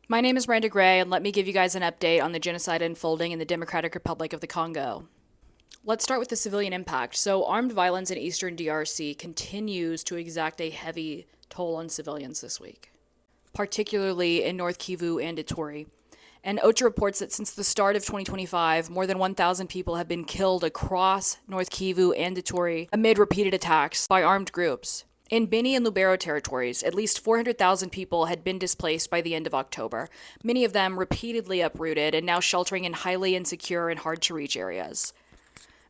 My name is Miranda Gray, and let me give you guys an update on the genocide unfolding in the Democratic Republic of the Congo. Let's start with the civilian impact. So, armed violence in eastern DRC continues to exact a heavy toll on civilians this week, particularly in North Kivu and Ituri. And OCHA reports that since the start of 2025, more than 1,000 people have been killed across North Kivu and Ituri amid repeated attacks by armed groups. In Beni and Lubero territories, at least 400,000 people had been displaced by the end of October, many of them repeatedly uprooted and now sheltering in highly insecure and hard-to-reach areas.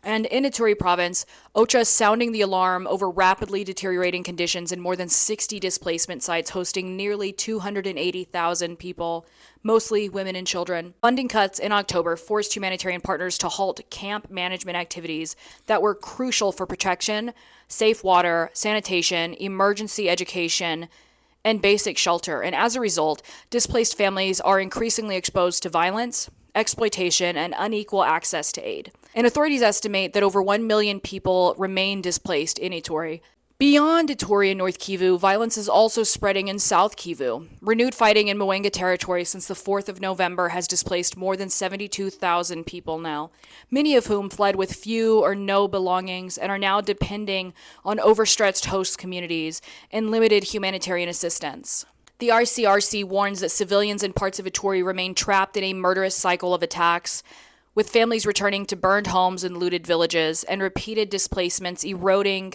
And in Ituri province, OCHA is sounding the alarm over rapidly deteriorating conditions in more than 60 displacement sites hosting nearly 280,000 people, mostly women and children. Funding cuts in October forced humanitarian partners to halt camp management activities that were crucial for protection, safe water, sanitation, emergency education, and basic shelter. And as a result, displaced families are increasingly exposed to violence, exploitation, and unequal access to aid. And authorities estimate that over 1 million people remain displaced in Ituri. Beyond Ituri and North Kivu, violence is also spreading in South Kivu. Renewed fighting in Mwenga territory since the 4th of November has displaced more than 72,000 people now, many of whom fled with few or no belongings and are now depending on overstretched host communities and limited humanitarian assistance. The RCRC warns that civilians in parts of Ituri remain trapped in a murderous cycle of attacks, with families returning to burned homes and looted villages, and repeated displacements eroding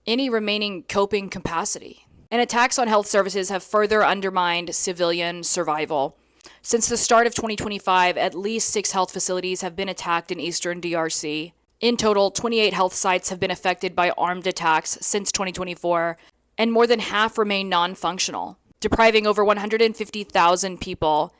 any remaining coping capacity. And attacks on health services have further undermined civilian survival. Since the start of 2025, at least 6 health facilities have been attacked in eastern DRC. In total, 28 health sites have been affected by armed attacks since 2024, and more than half remain non-functional, depriving over 150,000 people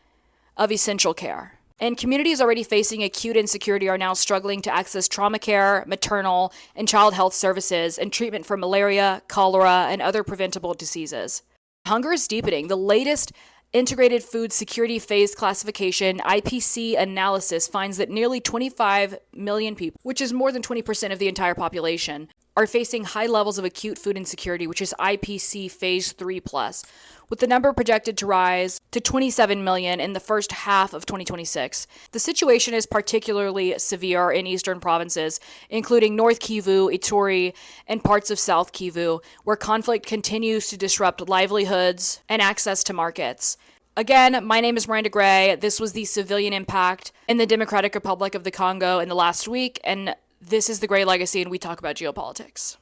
of essential care. And communities already facing acute insecurity are now struggling to access trauma care, maternal, and child health services, and treatment for malaria, cholera, and other preventable diseases. Hunger is deepening. The latest Integrated Food Security Phase Classification IPC analysis finds that nearly 25 million people, which is more than 20% of the entire population, are facing high levels of acute food insecurity, which is IPC Phase 3+, with the number projected to rise to 27 million in the first half of 2026. The situation is particularly severe in eastern provinces, including North Kivu, Ituri, and parts of South Kivu, where conflict continues to disrupt livelihoods and access to markets. Again, my name is Miranda Gray. This was the civilian impact in the Democratic Republic of the Congo in the last week, and this is the Gray Legacy, and we talk about geopolitics.